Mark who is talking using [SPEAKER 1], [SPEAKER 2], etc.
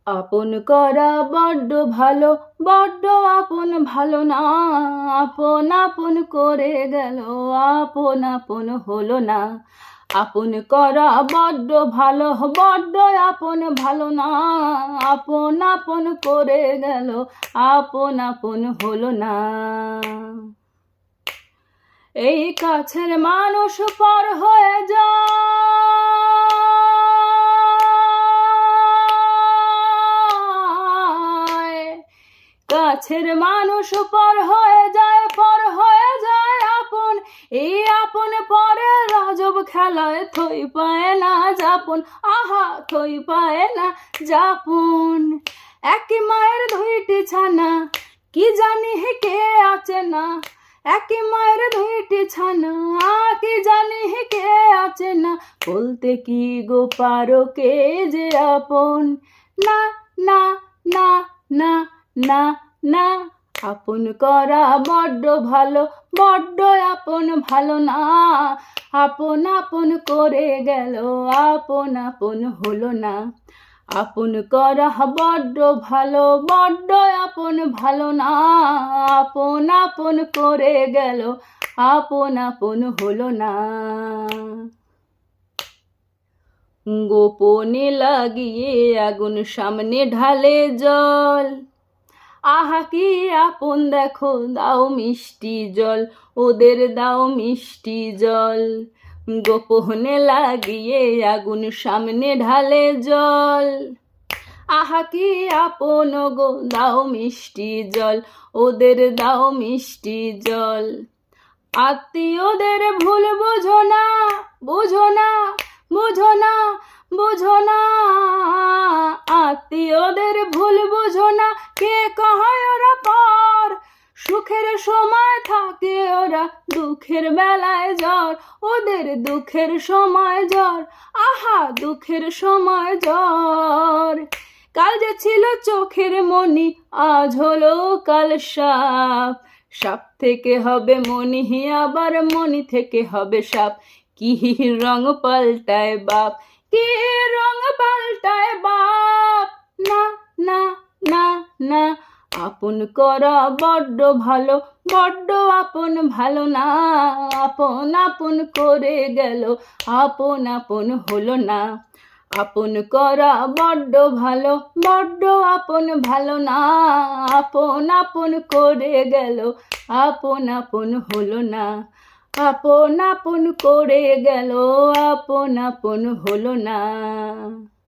[SPEAKER 1] আপন করা বড্ড ভালো, বড্ড আপন ভালো না। আপন আপন করে গেল, আপন আপন হলো না। আপন করা বড্ড ভালো, বড্ড আপন ভালো না। আপন আপন করে গেল, আপন আপন হলো না। এই কাছের মানুষ পর হয়ে যায়, কাছের মানুষ পর হয়ে যায়, পর হয়ে যায় আপন। এই আপন পরে রাজব খেলায় থই পায় না যাপন, আহা থই পায় না যাপন। একই মায়ের দুইটি ছানা, কি জানি হে কে আছে না। একই মায়ের দুইটি ছানা, কি জানি হে কে আছে না। বলতে কি গো পারো কে যে আপন, না না না না না না। আপন করা বড্ড ভালো, বড্ড আপন ভালো না। আপন আপন করে গেল, আপন আপন হলো না। আপন করা বড্ড ভালো, বড্ড আপন ভালো না। আপন আপন করে গেল, আপন আপন হলো না। গোপনে লাগিয়ে আগুন, সামনে ঢালে জল। আহা কি আপন দেখো, দাও মিষ্টি জল, ওদের দাও মিষ্টি জল। গোপনে লাগিয়ে আগুন, সামনে ঢালে জল। আহা কি আপন গো, দাও মিষ্টি জল, ওদের দাও মিষ্টি জল। আত্মীয়দের ভুল বুঝো না, বুঝো না, বুঝো না, বুঝো না। আত্মীয়দের ভুল বুঝো না, কে কয় ওরা পর। সুখের সময় থাকে ওরা, দুঃখের বেলায় জ্বর। ওদের দুঃখের সময় জ্বর, আহা দুঃখের সময় জ্বর। কাল যে ছিল চোখের মণি, আজ হলো কাল সাপ। সাপ থেকে হবে মণি, আবার মণি থেকে হবে সাপ। কি রং পাল্টায় বাপ, কি রং পাল্টায় বাপ। না না না না। আপন করা বড্ড ভালো, বড্ড আপন ভালো না। আপন আপন করে গেল, আপন আপন হলো না। আপন করা বড্ড ভালো, বড্ড আপন ভালো না। আপন আপন করে গেল, আপন আপন হলো না। আপন আপন করে গেল, আপন আপন হলো না।